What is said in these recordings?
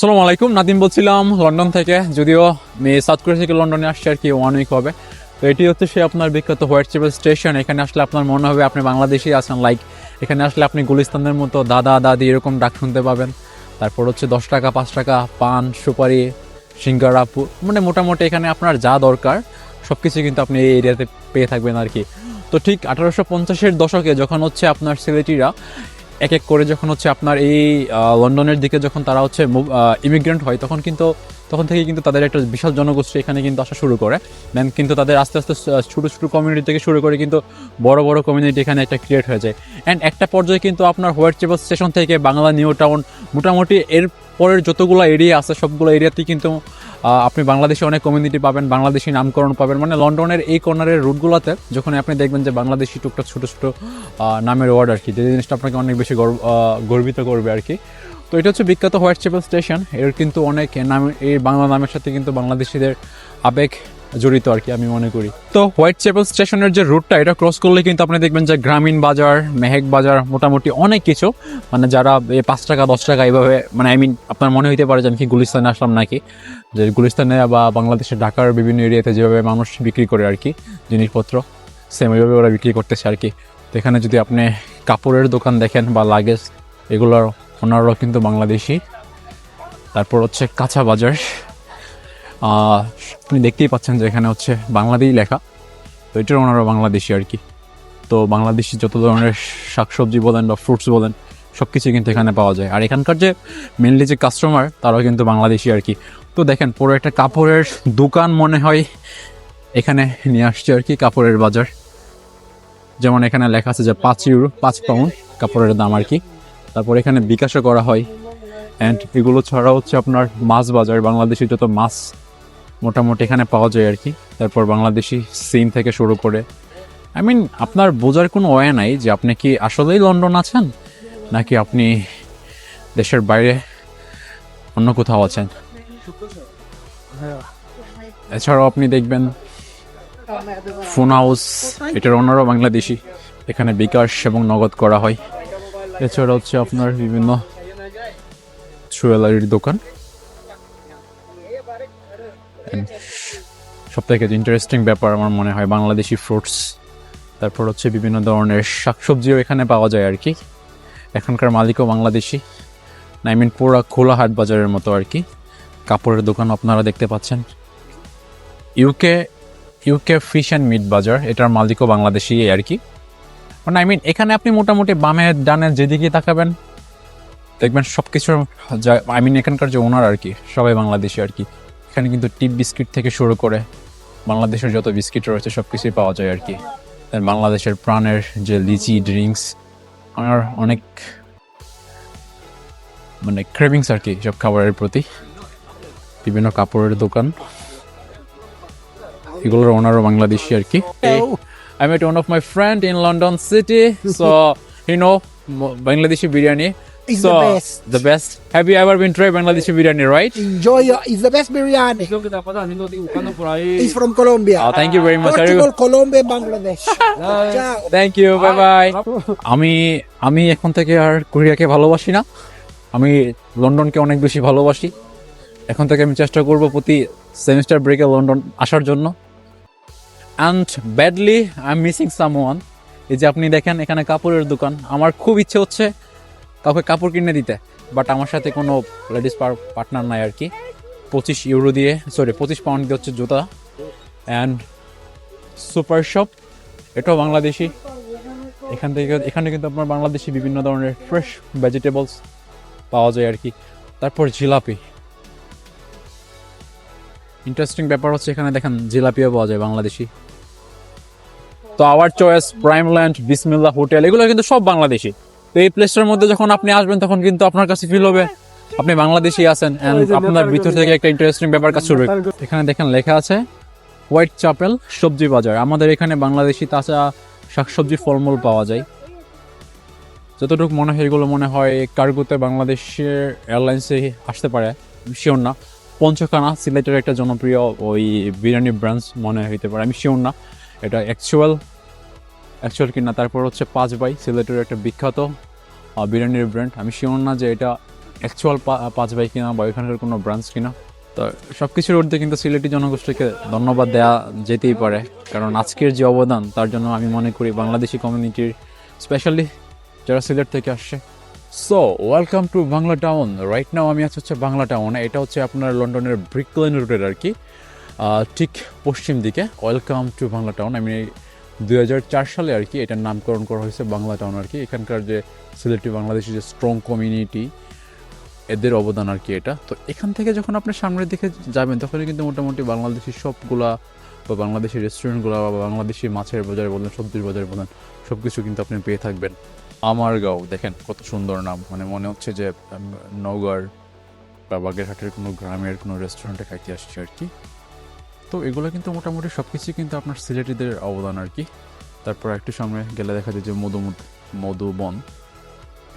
আসসালামু আলাইকুম, নাদিম বলছিলাম লন্ডন থেকে। যদিও আমি সাউথ কোরিয়া থেকে লন্ডনে আসছি আর কি 1 উইক হবে। তো এটি হচ্ছে সে আপনার বিখ্যাত হোয়াইট চেপেল স্টেশন। এখানে আসলে আপনার মনে হবে আপনি বাংলাদেশেই আছেন। লাইক এখানে আসলে আপনি গুলিস্তানের মতো দাদা দাদি এরকম ডাক শুনতে পাবেন। তারপর হচ্ছে 10 টাকা 5 টাকা পান সুপারি সিঙ্গারা মানে মোটামুটি এখানে আপনার যা দরকার সব কিছু কিন্তু আপনি এই এরিয়াতে পেয়ে থাকবেন আর কি। তো ঠিক 1850-এর দশকে যখন হচ্ছে আপনার সিলেটিরা এক এক করে যখন হচ্ছে আপনার এই লন্ডনের দিকে যখন তারা হচ্ছে ইমিগ্রেন্ট হয় তখন থেকে কিন্তু তাদের একটা বিশাল জনগোষ্ঠী এখানে কিন্তু আসা শুরু করে। দেন কিন্তু তাদের আস্তে আস্তে ছোটো ছোটো কমিউনিটি থেকে শুরু করে কিন্তু বড় বড় কমিউনিটি এখানে একটা ক্রিয়েট হয়ে যায়। অ্যান্ড একটা পর্যায়ে কিন্তু আপনার হোয়াইট চেপেল স্টেশন থেকে বাংলা নিউ টাউন মোটামুটি এর পরের যতগুলো এরিয়া আছে সবগুলো এরিয়াতেই কিন্তু আপনি বাংলাদেশে অনেক কমিউনিটি পাবেন, বাংলাদেশি নামকরণ পাবেন। মানে লন্ডনের এই কর্নারের রুটগুলোতে যখন আপনি দেখবেন যে বাংলাদেশি টুকটাক ছোটো ছোটো নামের ওয়ার্ড আর কি, যে জিনিসটা আপনাকে অনেক বেশি গর্বিত করবে আর কি। তো এটা হচ্ছে বিখ্যাত হোয়াইট চেপেল স্টেশন। এর কিন্তু অনেক নাম, এই বাংলা নামের সাথে কিন্তু বাংলাদেশিদের আবেগ জড়িত আর কি আমি মনে করি। তো হোয়াইট চেপেল স্টেশনের যে রুটটা এটা ক্রস করলে কিন্তু আপনি দেখবেন যে গ্রামীণ বাজার, মেহেক বাজার, মোটামুটি অনেক কিছু, মানে যারা এই 5 টাকা 10 টাকা এইভাবে, মানে আপনার মনে হইতে পারে যে আমি কি গুলিস্তানে আসলাম নাকি, যে গুলিস্তানে বা বাংলাদেশের ঢাকার বিভিন্ন এরিয়াতে যেভাবে মানুষ বিক্রি করে আর কি জিনিসপত্র, সেম ওইভাবে ওরা বিক্রি করতেছে আর কি। তো এখানে যদি আপনি কাপড়ের দোকান দেখেন বা লাগেজ, এগুলোর ওনারাও কিন্তু বাংলাদেশি। তারপর হচ্ছে কাঁচা বাজার, আপনি দেখতেই পাচ্ছেন যে এখানে হচ্ছে বাংলাদেশই লেখা, তো এটার ওনারা বাংলাদেশি আর কি। তো বাংলাদেশি যত ধরনের শাকসবজি বলেন বা ফ্রুটস বলেন সব কিছু কিন্তু এখানে পাওয়া যায়। আর এখানকার যে মেনলি যে কাস্টমার তারাও কিন্তু বাংলাদেশি আর কি। তো দেখেন পুরো একটা কাপড়ের দোকান মনে হয় এখানে নিয়ে আসছে আর কি, কাপড়ের বাজার। যেমন এখানে লেখা আছে যে 5 ইউরো 5 পাউন্ড কাপড়ের দাম আর কি। তারপর এখানে বিকাশও করা হয়। অ্যান্ড এগুলো ছাড়া হচ্ছে আপনার মাছ বাজার, বাংলাদেশি যত মাছ মোটামুটি এখানে পাওয়া যায় আর কি। তারপর বাংলাদেশি সিম থেকে শুরু করে আপনার বোঝার কোনো ওয়ে নাই যে আপনি কি আসলেই লন্ডন আছেন নাকি আপনি দেশের বাইরে অন্য কোথাও আছেন। এছাড়াও আপনি দেখবেন ফোন হাউস, এটার ওনারও বাংলাদেশি। এখানে বিকাশ এবং নগদ করা হয়। এছাড়া হচ্ছে আপনার বিভিন্ন জুয়েলারির দোকান। সব থেকে ইন্টারেস্টিং ব্যাপার আমার মনে হয় বাংলাদেশি ফ্রুটস, তারপর হচ্ছে বিভিন্ন ধরনের শাকসবজিও এখানে পাওয়া যায় আর কি। এখানকার মালিকও বাংলাদেশি। পুরা খোলা হাট বাজারের মতো আর কি। কাপড়ের দোকান আপনারা দেখতে পাচ্ছেন। ইউকে ফিশ অ্যান্ড মিট বাজার, এটার মালিকও বাংলাদেশি আর কি। মানে এখানে আপনি মোটামুটি বামে ডানে যেদিকে তাকাবেন দেখবেন সব কিছুর এখানকার যে ওনার আর কি সবাই বাংলাদেশি আর কি। এখানে কিন্তু টিপ বিস্কিট থেকে শুরু করে বাংলাদেশের যত বিস্কিট রয়েছে সব কিছুই পাওয়া যায় আর কি। বাংলাদেশের প্রাণের যে লিচি ড্রিঙ্কস, আমার অনেক ক্রেভিংস আর কি সব খাবারের প্রতি। বিভিন্ন কাপড়ের দোকান, এগুলোর ওনারও বাংলাদেশি আর কি। I met one of my friend in London city, so he know Bangladeshi biryani. It's So, the best. The best. Have you ever been tried Bangladeshi biryani, right? Enjoy your, it's the best biryani. It's from Colombia. Oh, thank you very much. Portugal, Colombia, Bangladesh. Ciao. Thank you. Bye bye. আমি এখন থেকে আর কোরিয়াকে ভালোবাসি না, আমি লন্ডনকে অনেক বেশি ভালোবাসি। এখন থেকে আমি চেষ্টা করব প্রতি সেমিস্টার ব্রেকে লন্ডন আসার জন্য। And badly I am missing someone. এই যে আপনি দেখেন এখানে কাপড়ের দোকান, আমার খুব ইচ্ছে হচ্ছে কাউকে কাপড় কিনে দিতে, বাট আমার সাথে কোনো লেডিস পার্টনার নাই আর কি। 25 পাউন্ড দিয়ে হচ্ছে জুতা। অ্যান্ড সুপার শপ, এটাও বাংলাদেশি। এখানে কিন্তু আপনার বাংলাদেশি বিভিন্ন ধরনের ফ্রেশ ভেজিটেবলস পাওয়া যায় আর কি। তারপর জিলাপি, ইন্টারেস্টিং ব্যাপার হচ্ছে এখানে দেখেন জিলাপিও পাওয়া যায় বাংলাদেশি। তো আওয়ার চয়েস, প্রাইমল্যান্ড, বিসমিল্লাহ হোটেল, এগুলো কিন্তু সব বাংলাদেশি। তো এই প্লেসটার মধ্যে যখন আপনি আসবেন তখন কিন্তু আপনার কাছে ফিল হবে আপনি বাংলাদেশি আছেন। আপনার ভিতর থেকে একটা ইন্টারেস্টিং ব্যাপার কাজ শুরু। এখানে দেখেন লেখা আছে হোয়াইট চ্যাপেল সবজি বাজার। আমাদের এখানে বাংলাদেশি তাজা শাকসবজি ফলমূল পাওয়া যায়। যতটুকু মনে হয় এগুলো মনে হয় কার্গোতে বাংলাদেশের এয়ারলাইন্সে আসতে পারে, শিওর না। পঞ্চখানা সিলেটের একটা জনপ্রিয় ওই বিরিয়ানি ব্রাঞ্চ মনে হইতে পারে, আমি শিওর না এটা অ্যাকচুয়াল কিনা। তারপর হচ্ছে 5 ভাই, সিলেটের একটা বিখ্যাত বিরিয়ানির ব্র্যান্ড, আমি শিওর না যে এটা অ্যাকচুয়াল পাঁচ ভাই কিনা বা ওইখানকার কোনো ব্রাঞ্চ কিনা। তো সব কিছুর ঊর্ধ্বে কিন্তু সিলেটি জনগোষ্ঠীকে ধন্যবাদ দেওয়া যেতেই পারে, কারণ আজকের যে অবদান তার জন্য আমি মনে করি বাংলাদেশি কমিউনিটির, স্পেশালি যারা সিলেট থেকে আসছে। So welcome to Bangla town. Right now আমি আছি হচ্ছে বাংলা টাউনে। এটা হচ্ছে আপনার লন্ডনের ব্রিকলেন রোডের আর কি ঠিক পশ্চিম দিকে। Welcome to Bangla town. আমি 2004 সালে আর কি এটার নামকরণ করা হয়েছে বাংলা টাউন আর কি। এখানকার যে সিলেটি বাংলাদেশি যে স্ট্রং কমিউনিটি, এদের অবদান আর কি এটা। তো এখান থেকে যখন আপনি সামনের দিকে যাবেন তখনই কিন্তু মোটামুটি বাংলাদেশি সবগুলা বা বাংলাদেশি রেস্টুরেন্টগুলো বা বাংলাদেশি মাছের বাজার বলেন, সবজির বাজার বলেন, সব কিছু কিন্তু আপনি পেয়ে থাকবেন। আমার গাঁও দেখেন কত সুন্দর নাম, মানে মনে হচ্ছে যে নওগাঁর বা বাগেরহাটের কোনো গ্রামের কোনো রেস্টুরেন্টে খাইতে আসছি আর কি। তো এগুলো কিন্তু মোটামুটি সব কিছুই কিন্তু আপনার সিলেটিদের অবদান আর কি। তারপর একটু সামনে গেলে দেখা যায় যে মধুবন,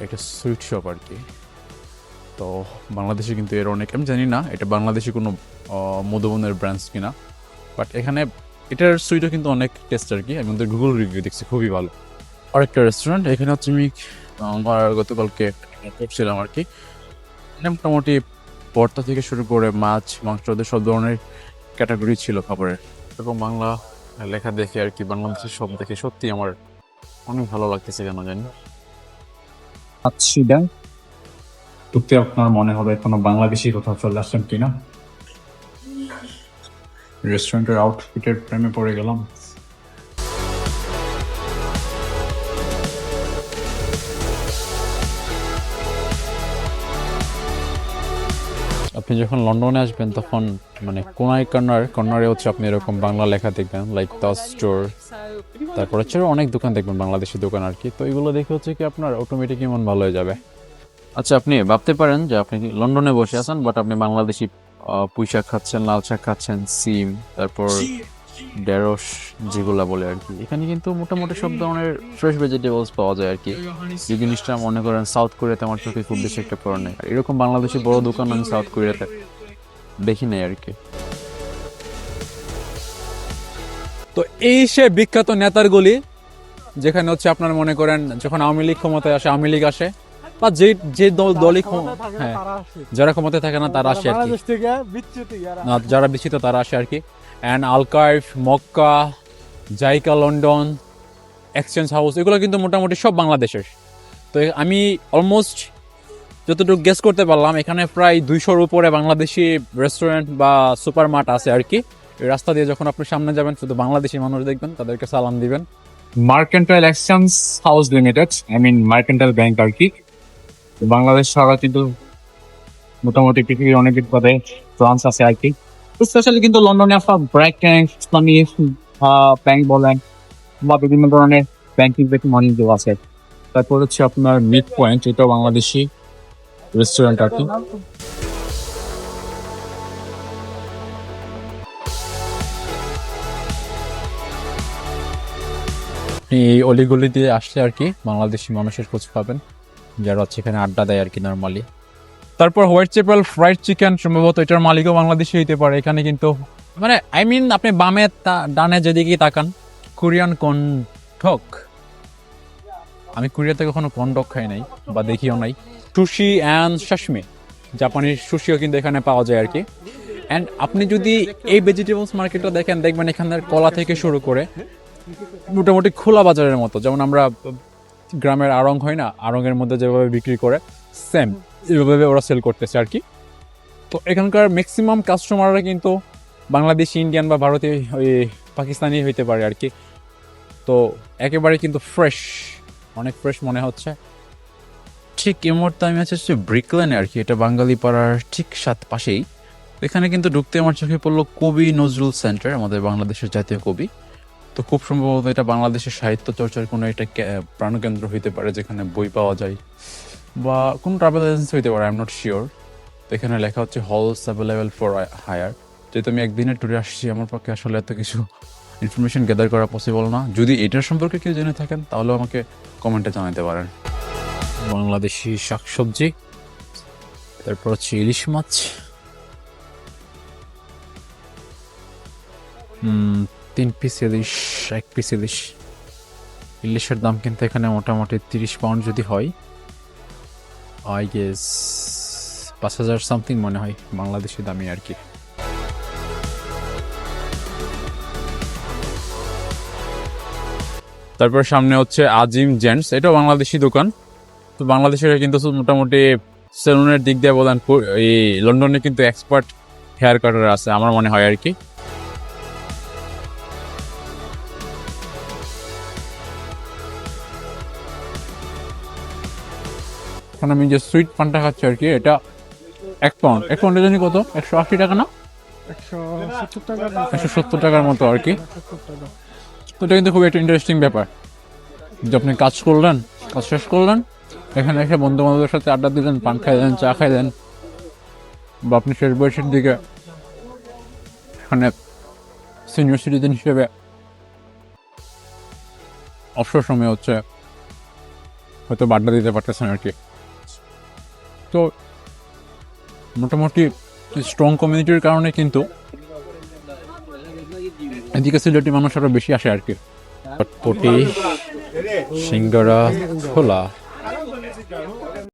একটা সুইট শপ আর কি। তো বাংলাদেশে কিন্তু এর অনেক, আমি জানি না এটা বাংলাদেশি কোনো মধুবনের ব্র্যান্ডস কিনা, বাট এখানে এটার সুইটও কিন্তু অনেক টেস্ট আর কি। আমি ওদের গুগল রিভিউ দেখছি, খুবই ভালো। আরেকটা রেস্টুরেন্ট এখানে হচ্ছে আমি আমার গতকালকে করছিলাম আর কি। মোটামুটি ভর্তা থেকে শুরু করে মাছ মাংস ওদের সব ধরনের ক্যাটাগরি ছিল খাবারের। এবং বাংলা লেখা দেখে আর কি, বাংলাদেশের সব দেখে সত্যি আমার অনেক ভালো লাগতেছে কেন জানি। আচ্ছা, ঢুকতে আপনার মনে হবে কোনো বাংলাদেশি কোথাও চলে আসছেন কিনা। রেস্টুরেন্টের আউটফিটের প্রেমে পড়ে গেলাম। আপনি যখন লন্ডনে আসবেন তখন মানে কোনায় কর্নারে হচ্ছে আপনি এরকম বাংলা লেখা দেখবেন, লাইক তাজ স্টোর। তারপর হচ্ছে অনেক দোকান দেখবেন, বাংলাদেশি দোকান আর কি। তো এগুলো দেখে হচ্ছে কি আপনার অটোমেটিক মন ভালো হয়ে যাবে। আচ্ছা, আপনি ভাবতে পারেন যে আপনি লন্ডনে বসে আছেন, বাট আপনি বাংলাদেশি পুঁই শাক খাচ্ছেন, লাল শাক খাচ্ছেন, সিম, তারপর ঢেঁড়স যেগুলা বলে আর কি। এখানে কিন্তু মোটামুটি সব ধরনের ফ্রেশ ভেজিটেবলস পাওয়া যায় আর কি। যে জিনিসটা মনে করেন সাউথ কোরিয়াতে আমার চোখে খুব বেশি একটা পড়ে নেই। আর এরকম বাংলাদেশি বড় দোকান আমি সাউথ কোরিয়াতে দেখি নাই আর কি। তো এই সে বিখ্যাত নেতার গলি, যেখানে হচ্ছে আপনার মনে করেন যখন আওয়ামী লীগ ক্ষমতায় আসে, আওয়ামী লীগ আসে বা যে যে দলই হ্যাঁ, যারা ক্ষমতায় থাকে না তারা আসে আর কি, যারা বিচ্ছিত তারা আসে আর কি। অ্যান্ড আলকাইভ, মক্কা, জাইকা লন্ডন, এক্সচেঞ্জ হাউস, এগুলো কিন্তু মোটামুটি সব বাংলাদেশের। তো আমি অলমোস্ট যতটুকু গেস করতে পারলাম এখানে প্রায় 200-র উপরে বাংলাদেশি রেস্টুরেন্ট বা সুপার মার্ট আছে আর কি। এই রাস্তা দিয়ে যখন আপনি সামনে যাবেন শুধু বাংলাদেশি মানুষ দেখবেন, তাদেরকে সালাম দিবেন। Mercantile exchange house limited, I mean mercantile bank আর কি। বাংলাদেশ ছাড়া কিন্তু মোটামুটি পৃথিবীর অনেক পদে ব্রাঞ্চ আছে আর কি। স্পেশালি কিন্তু লন্ডনে আপনার ব্র্যাকেন, ইসলামী ব্যাংক বলেন বা বিভিন্ন ধরনের ব্যাংকিং মনি আছে। তারপর হচ্ছে আপনার মিড পয়েন্ট, এটাও বাংলাদেশি রেস্টুরেন্ট আর কি। এই অলিগলি দিয়ে আসলে আর কি বাংলাদেশি মানুষের খোঁজ পাবেন, যারা হচ্ছে এখানে আড্ডা দেয় আর কি নর্মালি। তারপর হোয়াইট চ্যাপেল ফ্রাইড চিকেন, সম্ভবত এটার মালিকও বাংলাদেশি হইতে পারে। এখানে কিন্তু মানে আই মিন আপনি বামে ডানে যেদিকেই তাকান কোরিয়ান কন্ডক। আমি কোরিয়াতে কখনো কন্ডক খাই নাই বা দেখিও নাই। সুশি অ্যান্ড শাশমি, জাপানি সুশিও কিন্তু এখানে পাওয়া যায় আর কি। অ্যান্ড আপনি যদি এই ভেজিটেবলস মার্কেটটা দেখেন, দেখবেন এখানের কলা থেকে শুরু করে মোটামুটি খোলা বাজারের মতো, যেমন আমরা গ্রামের আড়ং হয় না, আড়ংয়ের মধ্যে যেভাবে বিক্রি করে সেম এইভাবে ওরা সেল করতেছে আর কি। তো এখানকার ম্যাক্সিমাম কাস্টমাররা কিন্তু বাংলাদেশি, ইন্ডিয়ান বা ভারতীয়, ওই পাকিস্তানি হইতে পারে আর কি। তো একেবারে কিন্তু ফ্রেশ, অনেক ফ্রেশ মনে হচ্ছে। ঠিক এই মুহূর্তে আমি আছি হচ্ছে ব্রিকলেনে আর কি, এটা বাঙালি পাড়ার ঠিক পাশেই। এখানে কিন্তু ঢুকতে আমার চোখে পড়লো কবি নজরুল সেন্টার, আমাদের বাংলাদেশের জাতীয় কবি। তো খুব সম্ভবত এটা বাংলাদেশের সাহিত্য চর্চার কোনো একটা প্রাণকেন্দ্র হইতে পারে, যেখানে বই পাওয়া যায় বা কোনো ট্রাভেল এজেন্সি হইতে পারে, আই এম নট শিওর। তো এখানে লেখা হচ্ছে হলস অ্যাভেলেবেল ফর হায়ার। যেহেতু আমি একদিনের ট্যুরে আসছি, আমার পক্ষে আসলে এত কিছু ইনফরমেশন গ্যাদার করা পসিবল না। যদি এটার সম্পর্কে কেউ জেনে থাকেন তাহলেও আমাকে কমেন্টে জানাতে পারেন। বাংলাদেশি শাকসবজি, তারপর হচ্ছে ইলিশ মাছ, 3 পিস ইলিশ, 1 পিস ইলিশ। ইলিশের দাম কিন্তু এখানে মোটামুটি 30 পাউন্ড যদি হয়, আই গেস 5,000 সামথিং মনে হয় বাংলাদেশি দামি আর কি। তারপর সামনে হচ্ছে আজিম জেন্টস, এটাও বাংলাদেশি দোকান। তো বাংলাদেশের কিন্তু মোটামুটি সেলুনের দিক দিয়ে বলেন এই লন্ডনে কিন্তু এক্সপার্ট হেয়ার কাটার আছে আমার মনে হয় আর কি। এখন আমি যে সুইট পানটা খাচ্ছি আর কি, এটা 1 পাউন্ডের জন্য কত 180 টাকা না 170 টাকার মতো আর কি। তো এটা কিন্তু খুব একটা ইন্টারেস্টিং ব্যাপার যে আপনি কাজ করলেন, কাজ শেষ করলেন, এখানে এসে বন্ধু বান্ধবের সাথে আড্ডা দিলেন, পান খাইলেন, চা খাইলেন, বা আপনি শেষ বয়সের দিকে এখানে সিনিয়র সিটিজেন হিসেবে অবসর সময় হচ্ছে হয়তো আড্ডা দিতে পারতেছেন আর কি। তো মোটামুটি স্ট্রং কমিউনিটির কারণে কিন্তু এদিকে সিলেটি মানুষ আরও বেশি আসে আর কি। চটপটি, সিঙ্গারা, ছোলা,